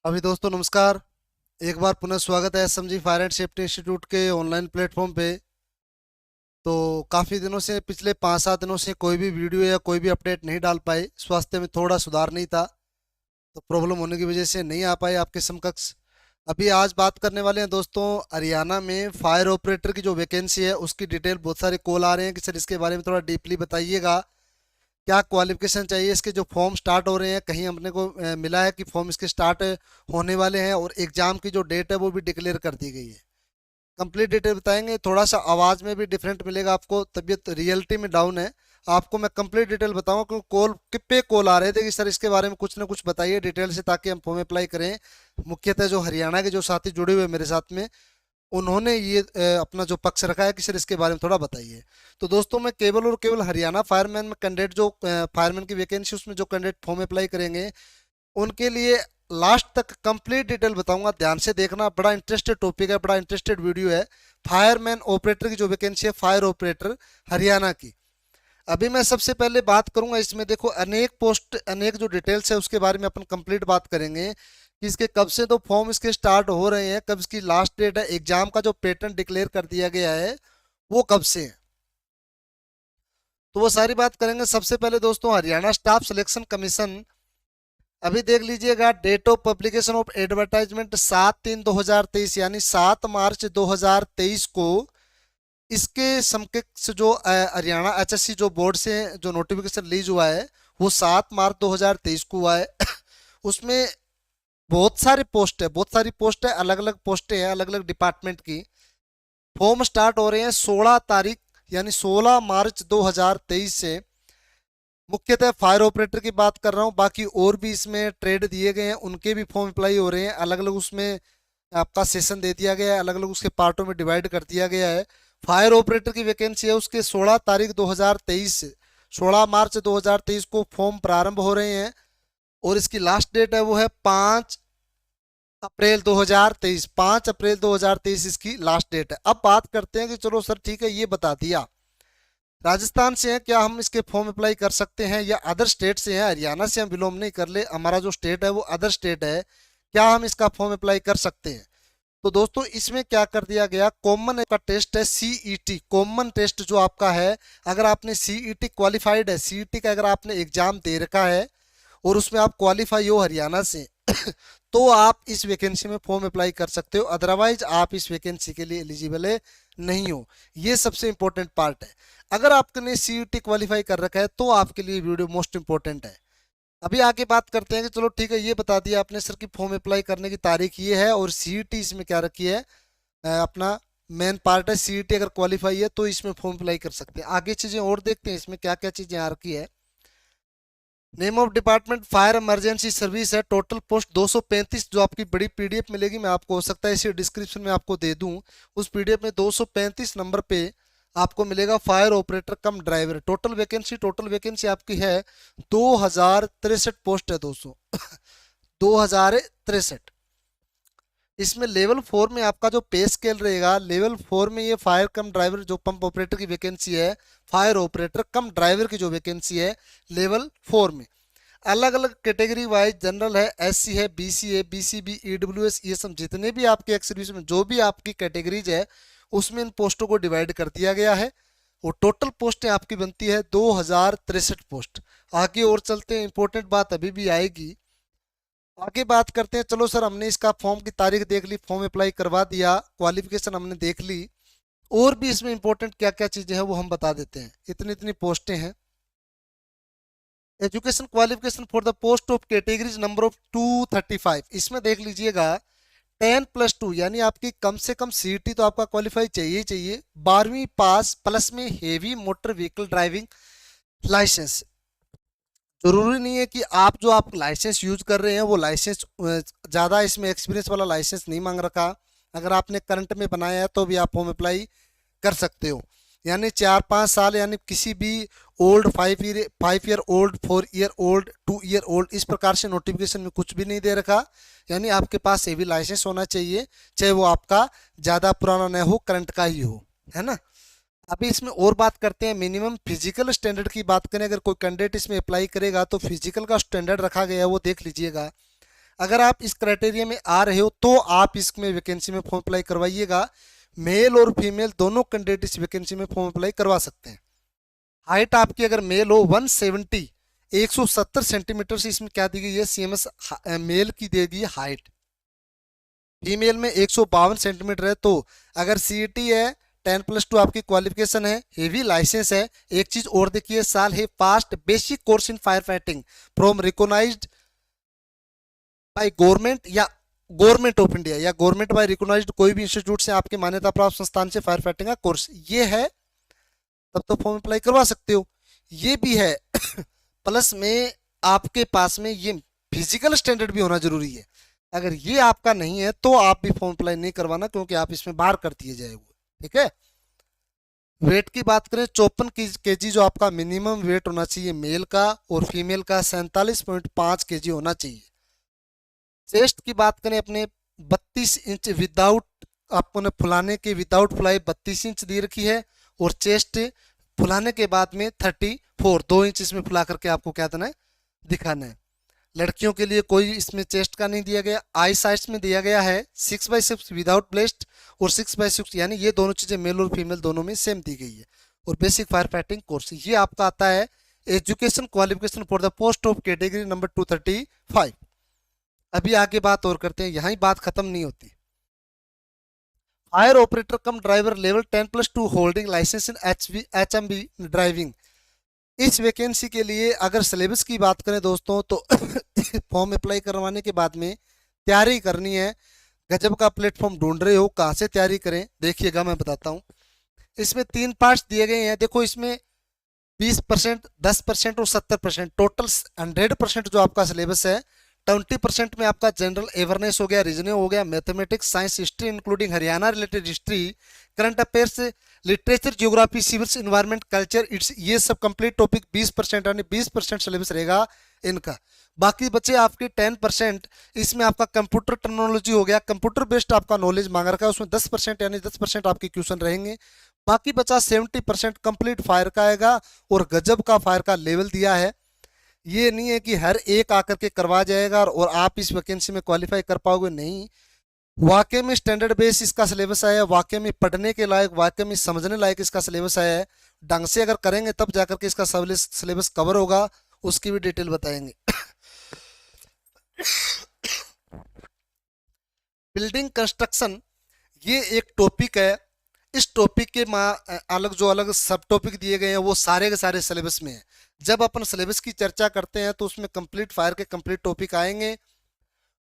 अभी दोस्तों नमस्कार। एक बार पुनः स्वागत है SMG fire and safety institute के ऑनलाइन प्लेटफॉर्म पे। तो काफ़ी दिनों से पिछले 5-7 दिनों से कोई भी वीडियो या कोई भी अपडेट नहीं डाल पाए। स्वास्थ्य में थोड़ा सुधार नहीं था, तो प्रॉब्लम होने की वजह से नहीं आ पाए आपके समकक्ष। अभी आज बात करने वाले हैं दोस्तों, हरियाणा में फायर ऑपरेटर की जो वैकेंसी है उसकी डिटेल। बहुत सारे कॉल आ रहे हैं कि सर इसके बारे में थोड़ा डीपली बताइएगा, क्या क्वालिफिकेशन चाहिए, इसके जो फॉर्म स्टार्ट हो रहे हैं, कहीं हमने को मिला है कि फॉर्म इसके स्टार्ट होने वाले हैं, और एग्जाम की जो डेट है वो भी डिक्लेयर कर दी गई है। कंप्लीट डिटेल बताएंगे। थोड़ा सा आवाज़ में भी डिफरेंट मिलेगा आपको, तबीयत रियलिटी में डाउन है। आपको मैं कंप्लीट डिटेल बताऊंगा, क्योंकि कॉल आ रहे थे कि सर इसके बारे में कुछ ना कुछ बताइए डिटेल से, ताकि हम फॉर्म अप्लाई करें। मुख्यतः जो हरियाणा के जो साथी जुड़े हुए हैं मेरे साथ में, उन्होंने ये अपना जो पक्ष रखा है कि सर इसके बारे में थोड़ा बताइए। तो दोस्तों मैं केवल और केवल हरियाणा फायरमैन में कैंडिडेट जो फायरमैन की वैकेंसी, उसमें जो कैंडिडेट फॉर्म अप्लाई करेंगे उनके लिए लास्ट तक कंप्लीट डिटेल बताऊंगा। ध्यान से देखना, बड़ा इंटरेस्टेड टॉपिक है, बड़ा इंटरेस्टेड वीडियो है। फायरमैन ऑपरेटर की जो वैकेंसी है, फायर ऑपरेटर हरियाणा की। अभी मैं सबसे पहले बात करूंगा, इसमें देखो अनेक पोस्ट, अनेक जो डिटेल्स है उसके बारे में अपन कंप्लीट बात करेंगे कि इसके कब से तो फॉर्म इसके स्टार्ट हो रहे हैं, कब इसकी लास्ट डेट है, एग्जाम का जो पैटर्न डिक्लेयर कर दिया गया है वो कब से है, तो वो सारी बात करेंगे। सबसे पहले दोस्तों हरियाणा स्टाफ सिलेक्शन कमीशन, अभी देख लीजिएगा, date of publication of advertisement 7/3/2023 यानी 7 मार्च 2023 को इसके समकक्ष जो हरियाणा एचएससी जो बोर्ड से जो नोटिफिकेशन रिलीज हुआ है वो 7 मार्च 2023 को हुआ है। उसमें बहुत सारे पोस्ट है, बहुत सारी पोस्ट है, अलग अलग पोस्टें हैं अलग अलग डिपार्टमेंट की। फॉर्म स्टार्ट हो रहे हैं 16 तारीख यानी 16 मार्च 2023 से। मुख्यतः फायर ऑपरेटर की बात कर रहा हूँ, बाकी और भी इसमें ट्रेड दिए गए हैं, उनके भी फॉर्म अप्लाई हो रहे हैं। अलग अलग उसमें आपका सेशन दे दिया गया है, अलग अलग उसके पार्टों में डिवाइड कर दिया गया है। फायर ऑपरेटर की वैकेंसी है उसके 16 तारीख 2023 से 16 मार्च 2023 को फॉर्म प्रारंभ हो रहे हैं, और इसकी लास्ट डेट है वो है 5 अप्रैल 2023। 5 अप्रैल 2023 इसकी लास्ट डेट है। अब बात करते हैं कि चलो सर ठीक है, ये बता दिया राजस्थान से है, क्या हम इसके फॉर्म अप्लाई कर सकते हैं, या अदर स्टेट से है, हरियाणा से हम बिलोंग नहीं कर ले, हमारा जो स्टेट है वो अदर स्टेट है, क्या हम इसका फॉर्म अप्लाई कर सकते हैं। तो दोस्तों इसमें क्या कर दिया गया, कॉमन का टेस्ट है सीईटी, कॉमन टेस्ट जो आपका है, अगर आपने सीईटी क्वालिफाइड है, सीईटी का अगर आपने एग्जाम दे रखा है और उसमें आप क्वालिफाई हो हरियाणा से तो आप इस वैकेंसी में फॉर्म अप्लाई कर सकते हो, अदरवाइज आप इस वैकेंसी के लिए एलिजिबल है नहीं हो। ये सबसे इंपॉर्टेंट पार्ट है। अगर आपने सीईटी क्वालिफाई कर रखा है तो आपके लिए वीडियो मोस्ट इंपॉर्टेंट है। अभी आगे बात करते हैं कि चलो ठीक है, ये बता दिया आपने सर कि फॉर्म अप्लाई करने की तारीख ये है, और सीईटी इसमें क्या रखी है, अपना मेन पार्ट है सीईटी, अगर क्वालिफाई है तो इसमें फॉर्म अप्लाई कर सकते हैं। आगे चीजें और देखते हैं इसमें क्या क्या चीजें आ रखी है। Name of department fire emergency service है, टोटल पोस्ट 235, जो आपकी बड़ी पीडीएफ मिलेगी, मैं आपको हो सकता है इसी डिस्क्रिप्शन में आपको दे दूं। उस पीडीएफ में 235 नंबर पे आपको मिलेगा fire operator cum driver. Total vacancy आपकी है 2063 पोस्ट है दोस्तों। 2063। इसमें लेवल 4 में आपका जो पे स्केल रहेगा, लेवल 4 में ये फायर कम ड्राइवर जो पंप ऑपरेटर की वैकेंसी है, फायर ऑपरेटर कम ड्राइवर की जो वैकेंसी है लेवल 4 में, अलग अलग कैटेगरी वाइज जनरल है, एससी है, बीसी है, बीसीबी, ईडब्ल्यूएस, ये सब जितने भी आपके एक्स सर्विस में जो भी आपकी कैटेगरीज है उसमें इन पोस्टों को डिवाइड कर दिया गया है, और टोटल पोस्टें आपकी बनती है 2063 पोस्ट। आगे और चलते हैं, इंपॉर्टेंट बात अभी भी आएगी। आगे बात करते हैं, चलो सर हमने इसका फॉर्म की तारीख देख ली, फॉर्म अप्लाई करवा दिया, क्वालिफिकेशन हमने देख ली, और भी इसमें इंपॉर्टेंट क्या क्या चीजें हैं वो हम बता देते हैं। इतनी इतनी पोस्टें हैं। Education qualification for the post of categories number of 235, इसमें देख लीजिएगा 10+2 यानी आपकी कम से कम सीईटी तो आपका क्वालिफाई चाहिए ही चाहिए, 12वीं पास प्लस में heavy motor vehicle driving licence. जरूरी नहीं है कि आप लाइसेंस यूज कर रहे हैं वो लाइसेंस, ज़्यादा इसमें एक्सपीरियंस वाला लाइसेंस नहीं मांग रखा। अगर आपने करंट में बनाया है तो भी आप फॉर्म अप्लाई कर सकते हो। यानी 4-5 साल, यानी किसी भी old 5 year old, 4 year old, 2 year old, इस प्रकार से नोटिफिकेशन में कुछ भी नहीं दे रखा। यानी आपके पास हेवी लाइसेंस होना चाहिए, चाहे वो आपका ज़्यादा पुराना न हो, करंट का ही हो, है ना। अभी इसमें और बात करते हैं, मिनिमम फिजिकल स्टैंडर्ड की बात करें, अगर कोई कैंडिडेट इसमें अप्लाई करेगा तो फिजिकल का स्टैंडर्ड रखा गया है वो देख लीजिएगा। अगर आप इस क्राइटेरिया में आ रहे हो तो आप इसमें वैकेंसी में फॉर्म अप्लाई करवाइएगा। मेल और फीमेल दोनों कैंडिडेट इस वैकेंसी में फॉर्म अप्लाई करवा सकते हैं। हाइट आपकी अगर मेल हो 170 170 सेंटीमीटर से इसमें क्या दी गई है, सीएमएस मेल की दे दी है हाइट। फीमेल में 152 सेंटीमीटर है। तो अगर सीईटी है 10+2 आपकी क्वालिफिकेशन है, हेवी लाइसेंस है। एक चीज और देखिए, साल है passed basic course in fire fighting from recognised by government या गवर्नमेंट ऑफ इंडिया या गवर्नमेंट बाय रिकॉग्नाइज्ड कोई भी इंस्टीट्यूट से आपके मान्यता प्राप्त संस्थान से फायर फाइटिंग का कोर्स ये है, तब तो फॉर्म अप्लाई करवा सकते हो। ये भी है प्लस में आपके पास में ये फिजिकल स्टैंडर्ड भी होना जरूरी है। अगर ये आपका नहीं है तो आप भी फॉर्म अप्लाई नहीं करवाना, क्योंकि आप इसमें बाहर कर दिए जाएंगे। ठीक है। वेट की बात करें 54 kg जो आपका मिनिमम वेट होना चाहिए मेल का, और फीमेल का 47.5 kg होना चाहिए। चेस्ट की बात करें अपने 32 इंच विदाउट, आपको ने फुलाने के विदाउट फुलाई 32 इंच दी रखी है, और चेस्ट फुलाने के बाद में 34 2 इंच इसमें फुला करके आपको क्या देना है, दिखाना है। लड़कियों के लिए कोई इसमें चेस्ट का नहीं दिया गया। आई साइज में दिया गया है 6/6 विदाउट ब्लेस्ट और 6/6, यानी ये दोनों चीजें मेल और फीमेल दोनों में सेम दी गई है। और बेसिक फायर फाइटिंग कोर्स ये आपका आता है education qualification for the post of category number 235। अभी आगे बात और करते हैं, यहां बात खत्म नहीं होती। Fire operator cum driver level 10+2 holding licence in HMB driving. इस वैकेंसी के लिए अगर सिलेबस की बात करें दोस्तों तो फॉर्म अप्लाई करवाने के बाद में तैयारी करनी है। गजब का प्लेटफॉर्म ढूंढ रहे हो, कहाँ से तैयारी करें, देखिएगा मैं बताता हूँ। इसमें 3 पार्ट्स दिए गए हैं। देखो इसमें 20%, 10% और 70%, टोटल 100% जो आपका सिलेबस है। 20% में आपका जनरल अवेयरनेस हो गया, रीजनिंग हो गया, mathematics, science, history including Haryana related history, current affairs, literature, geography, civils, environment, culture, it's ये सब कंप्लीट टॉपिक 20%, यानी 20% सिलेबस रहेगा इनका। बाकी बचे आपके 10%, इसमें आपका कंप्यूटर टेक्नोलॉजी हो गया, कंप्यूटर बेस्ड आपका नॉलेज मांग रखा है, उसमें 10% यानी 10% आपके क्वेश्चन रहेंगे। बाकी बचा 70% कंप्लीट फायर का आएगा, और गजब का फायर का लेवल दिया है। ये नहीं है कि हर एक आकर के करवा जाएगा और आप इस वैकेंसी में क्वालिफाई कर पाओगे, नहीं। वाकई में स्टैंडर्ड बेस इसका सिलेबस आया है, वाकई में पढ़ने के लायक, वाकई में समझने लायक इसका सिलेबस आया है। ढंग से अगर करेंगे तब जाकर के इसका सिलेबस कवर होगा, उसकी भी डिटेल बताएंगे। बिल्डिंग कंस्ट्रक्शन ये एक टॉपिक है। इस टॉपिक के अलग जो अलग सब टॉपिक दिए गए हैं वो सारे के सारे सिलेबस में है। जब अपन सिलेबस की चर्चा करते हैं तो उसमें कंप्लीट फायर के कंप्लीट टॉपिक आएंगे,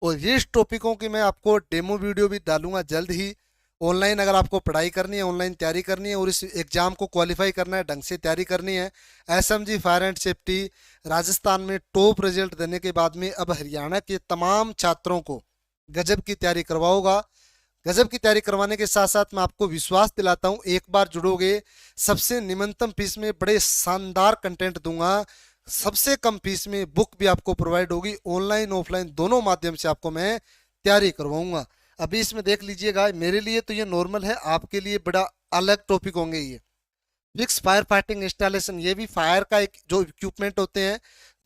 और ये इस टॉपिकों की मैं आपको डेमो वीडियो भी डालूंगा जल्द ही। ऑनलाइन अगर आपको पढ़ाई करनी है, ऑनलाइन तैयारी करनी है और इस एग्जाम को क्वालिफाई करना है, ढंग से तैयारी करनी है, SMG fire and safety Rajasthan में टॉप रिजल्ट देने के बाद में अब हरियाणा के तमाम छात्रों को गजब की तैयारी करवाओगा। गजब की तैयारी करवाने के साथ साथ मैं आपको विश्वास दिलाता हूं, एक बार जुड़ोगे सबसे निम्नतम फीस में बड़े शानदार कंटेंट दूंगा। सबसे कम फीस में बुक भी आपको प्रोवाइड होगी, ऑनलाइन ऑफलाइन दोनों माध्यम से आपको मैं तैयारी करवाऊंगा। अभी इसमें देख लीजिएगा, मेरे लिए तो ये नॉर्मल है, आपके लिए बड़ा अलग टॉपिक होंगे ये। फिक्स फायर फाइटिंग इंस्टॉलेशन, ये भी फायर का एक जो इक्विपमेंट होते हैं,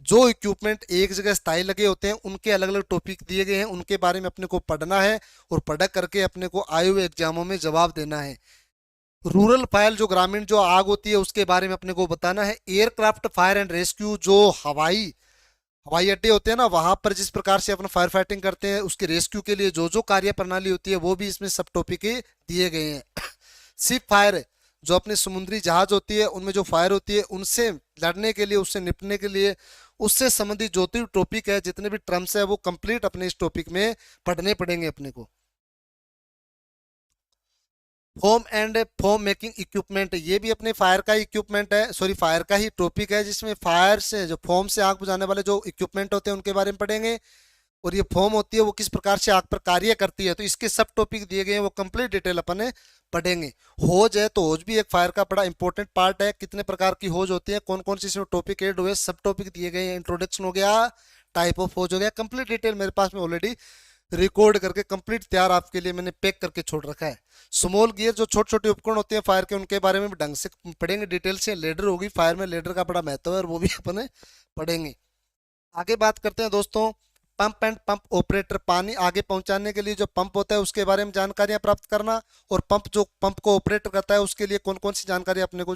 जो इक्विपमेंट एक जगह स्थायी लगे होते हैं, उनके अलग अलग टॉपिक दिए गए हैं, उनके बारे में अपने को पढ़ना है और पढ़ करके अपने को आए हुए एग्जामों में जवाब देना है। रूरल फायर जो ग्रामीण जो आग होती है उसके बारे में अपने को बताना है। एयरक्राफ्ट फायर एंड रेस्क्यू जो हवाई अड्डे होते हैं ना, वहां पर जिस प्रकार से अपन फायर फाइटिंग करते हैं, उसके रेस्क्यू के लिए जो जो कार्य प्रणाली होती है वो भी इसमें सब टॉपिक दिए गए हैं। शिप फायर जो अपने समुद्री जहाज होती है उनमें जो फायर होती है, उनसे लड़ने के लिए, उससे निपटने के लिए, उससे संबंधित जो भी टॉपिक है, जितने भी टर्म्स है वो कंप्लीट अपने इस टॉपिक में पढ़ने पड़ेंगे अपने को। Foam and foam making equipment, ये भी अपने फायर का इक्विपमेंट है, सॉरी फायर का ही टॉपिक है, जिसमें फायर से जो फोम से आग बुझाने वाले जो इक्विपमेंट होते हैं उनके बारे में पढ़ेंगे, और ये फोम होती है वो किस प्रकार से आग पर कार्य करती है, तो इसके सब टॉपिक दिए गए हैं, वो कंप्लीट डिटेल अपन पढ़ेंगे। होज है तो होज भी एक फायर का बड़ा इंपॉर्टेंट पार्ट है, कितने प्रकार की होज होती है, कौन कौन सी इसमें टॉपिक एड हुए, सब टॉपिक दिए गए हैं। इंट्रोडक्शन हो गया, टाइप ऑफ होज हो गया, कंप्लीट डिटेल मेरे पास में ऑलरेडी रिकॉर्ड करके कंप्लीट तैयार आपके लिए मैंने पैक करके छोड़ रखा है। स्मॉल गियर जो छोटे छोटे उपकरण होते हैं फायर के, उनके बारे में भी ढंग से पढ़ेंगे डिटेल से। लेडर होगी, फायर में लेडर का बड़ा महत्व है और वो भी अपन पढ़ेंगे। आगे बात करते हैं दोस्तों पंप एंड पंप ऑपरेटर, पानी आगे पहुंचाने के लिए जो पंप होता है उसके बारे में जानकारियां प्राप्त करना, और पंप जो पंप को ऑपरेट करता है उसके लिए कौन कौन सी जानकारी अपने को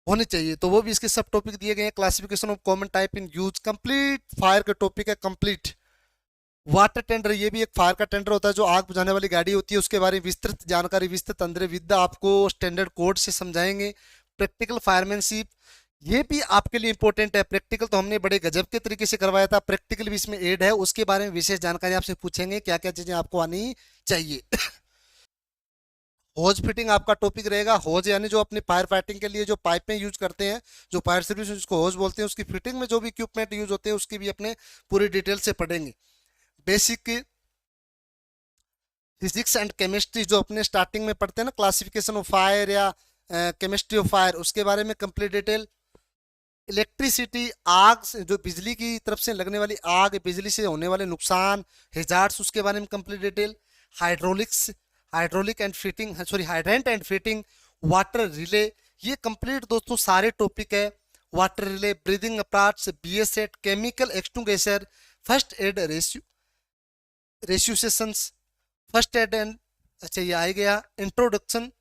होनी चाहिए, तो वो भी इसके सब टॉपिक दिए गए हैं। Classification of common type in use, complete fire के टॉपिक है कंप्लीट। वाटर टेंडर, ये भी एक फायर का टेंडर होता है जो आग बुझाने वाली गाड़ी होती है, उसके बारे में विस्तृत जानकारी, विस्तृत अंदर विद्या आपको स्टैंडर्ड कोड से समझाएंगे। प्रैक्टिकल फायरमैनशिप, ये भी आपके लिए इंपॉर्टेंट है। प्रैक्टिकल तो हमने बड़े गजब के तरीके से करवाया था, प्रैक्टिकल भी इसमें ऐड है, उसके बारे में विशेष जानकारी आपसे पूछेंगे, क्या क्या चीजें आपको आनी चाहिए। होज फिटिंग आपका टॉपिक रहेगा। होज यानी जो अपनी फायर फाइटिंग के लिए जो पाइपें यूज करते हैं, जो फायर सर्विस जिसको होज बोलते हैं, उसकी फिटिंग में जो भी इक्विपमेंट यूज होते हैं उसकी भी अपने पूरी डिटेल से पढ़ेंगे। बेसिक फिजिक्स एंड केमिस्ट्री जो अपने स्टार्टिंग में पढ़ते हैं ना, क्लासिफिकेशन ऑफ फायर या केमिस्ट्री ऑफ फायर, उसके बारे में कंप्लीट डिटेल। इलेक्ट्रिसिटी, आग से जो बिजली की तरफ से लगने वाली आग, बिजली से होने वाले नुकसान, हेजार्ड्स, उसके बारे में complete detail. Hydraulics, hydraulic and fitting, sorry hydrant and fitting, water relay, ये कंप्लीट दोस्तों सारे टॉपिक है। वाटर रिले, ब्रीदिंग अपार्ट्स, बीएसएट, chemical extinguisher, first aid resuscitations, first aid and, अच्छा ये आ गया introduction,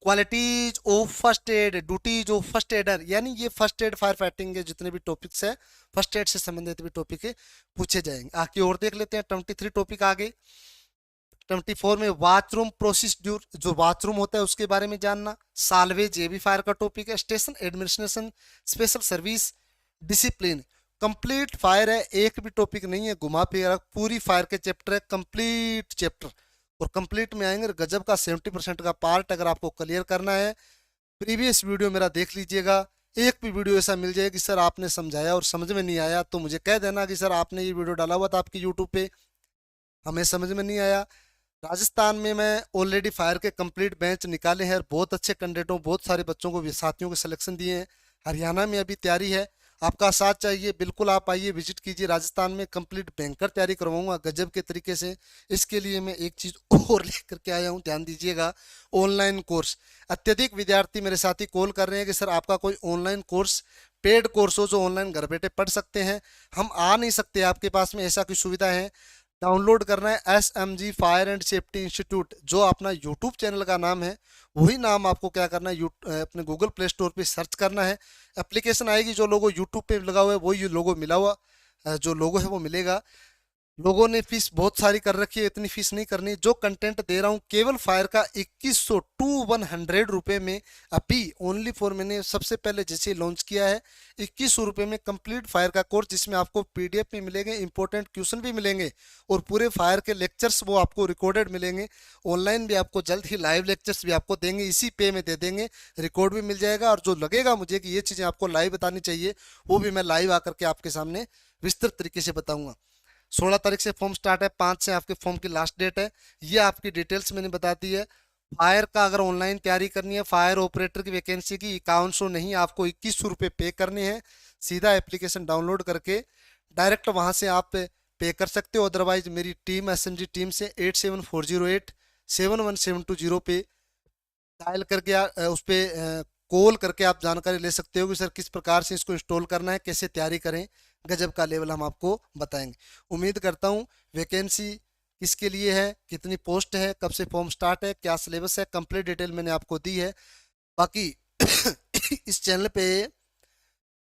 qualities of first aid, duties of first aider, यानी ये फर्स्ट एड फायर फाइटिंग के जितने भी टॉपिक्स है, फर्स्ट एड से संबंधित भी टॉपिक है पूछे जाएंगे। आगे और देख लेते हैं 23 टॉपिक आगे। 24 में बाथरूम प्रोसीड्यूर, जो बाथरूम होता है उसके बारे में जानना। साल्वेज, ये भी फायर का टॉपिक है। Station administration, special service, discipline, complete fire है, एक भी टॉपिक नहीं है घुमा फिरा, पूरी फायर के चैप्टर है, कंप्लीट चैप्टर, और कंप्लीट में आएंगे गजब का 70% का पार्ट अगर आपको क्लियर करना है। प्रीवियस वीडियो मेरा देख लीजिएगा, एक भी वीडियो ऐसा मिल जाए कि सर आपने समझाया और समझ में नहीं आया तो मुझे कह देना कि सर आपने ये वीडियो डाला हुआ था आपकी यूट्यूब पे, हमें समझ में नहीं आया। राजस्थान में मैं ऑलरेडी फायर के कंप्लीट बेंच निकाले हैं, बहुत अच्छे कैंडिडेटों, बहुत सारे बच्चों को साथियों को सिलेक्शन दिए हैं। हरियाणा में अभी तैयारी है, आपका साथ चाहिए, बिल्कुल आप आइए, विजिट कीजिए। राजस्थान में कंप्लीट बैंकर तैयारी करवाऊंगा गजब के तरीके से। इसके लिए मैं एक चीज़ और लेकर के आया हूँ, ध्यान दीजिएगा, ऑनलाइन कोर्स। अत्यधिक विद्यार्थी मेरे साथी कॉल कर रहे हैं कि सर आपका कोई ऑनलाइन कोर्स, पेड कोर्स हो जो ऑनलाइन घर बैठे पढ़ सकते हैं। हम आ नहीं सकते, आपके पास में ऐसा कोई सुविधा है, डाउनलोड करना है SMG fire and safety institute, जो अपना यूट्यूब चैनल का नाम है, वही नाम आपको क्या करना है, अपने गूगल प्ले स्टोर पे सर्च करना है, एप्लीकेशन आएगी, जो लोगो यूट्यूब पे लगा हुआ है वही लोगो मिला हुआ, जो लोगो है वो मिलेगा। लोगों ने फीस बहुत सारी कर रखी है, इतनी फीस नहीं करनी। जो कंटेंट दे रहा हूँ केवल फायर का 2100 रुपये में, अभी ओनली फॉर, मैंने सबसे पहले जैसे लॉन्च किया है, 2100 रुपये में कंप्लीट फायर का कोर्स, जिसमें आपको PDF भी मिलेंगे, इंपॉर्टेंट क्वेश्चन भी मिलेंगे, और पूरे फायर के लेक्चर्स वो आपको रिकॉर्डेड मिलेंगे। ऑनलाइन भी आपको जल्द ही लाइव लेक्चर्स भी आपको देंगे, इसी पे में दे देंगे, रिकॉर्ड भी मिल जाएगा। और जो लगेगा मुझे कि ये चीज़ें आपको लाइव बतानी चाहिए, वो भी मैं लाइव आकर के आपके सामने विस्तृत तरीके से बताऊंगा। 16 तारीख से फॉर्म स्टार्ट है, 5 से आपके फॉर्म की लास्ट डेट है। ये आपकी डिटेल्स मैंने बता दी है। फायर का अगर ऑनलाइन तैयारी करनी है, फायर ऑपरेटर की वैकेंसी की 5100 नहीं, आपको 2100 रुपये पे करने हैं। सीधा एप्लीकेशन डाउनलोड करके डायरेक्ट वहाँ से आप पे कर सकते हो। अदरवाइज मेरी टीम SMG टीम से 8740871720 पे डायल करके उस पर कॉल करके आप जानकारी ले सकते हो कि सर किस प्रकार से इसको इंस्टॉल करना है, कैसे तैयारी करें। गजब का लेवल हम आपको बताएंगे। उम्मीद करता हूँ वैकेंसी किसके लिए है, कितनी पोस्ट है, कब से फॉर्म स्टार्ट है, क्या सिलेबस है, कंप्लीट डिटेल मैंने आपको दी है। बाकी इस चैनल पे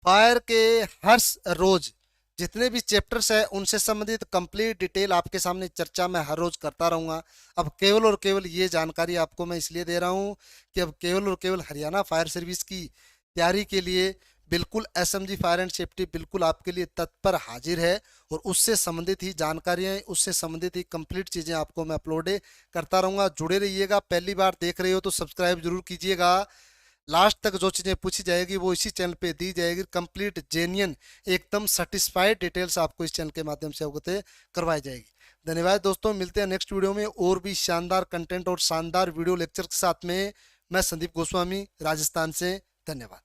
फायर के हर रोज जितने भी चैप्टर्स है उनसे संबंधित कंप्लीट डिटेल आपके सामने चर्चा मैं हर रोज करता रहूँगा। अब केवल और केवल ये जानकारी आपको मैं इसलिए दे रहा हूँ कि अब केवल और केवल हरियाणा फायर सर्विस की तैयारी के लिए बिल्कुल SMG फायर एंड सेफ्टी बिल्कुल आपके लिए तत्पर हाजिर है, और उससे संबंधित ही जानकारियाँ, उससे संबंधित ही कंप्लीट चीज़ें आपको मैं अपलोड करता रहूँगा। जुड़े रहिएगा। पहली बार देख रहे हो तो सब्सक्राइब जरूर कीजिएगा। लास्ट तक जो चीज़ें पूछी जाएगी वो इसी चैनल पे दी जाएगी, कंप्लीट जेन्युइन एकदम सेटिस्फाइड डिटेल्स आपको इस चैनल के माध्यम से अवगत करवाई जाएगी। धन्यवाद दोस्तों, मिलते हैं नेक्स्ट वीडियो में और भी शानदार कंटेंट और शानदार वीडियो लेक्चर के साथ में। मैं संदीप गोस्वामी राजस्थान से, धन्यवाद।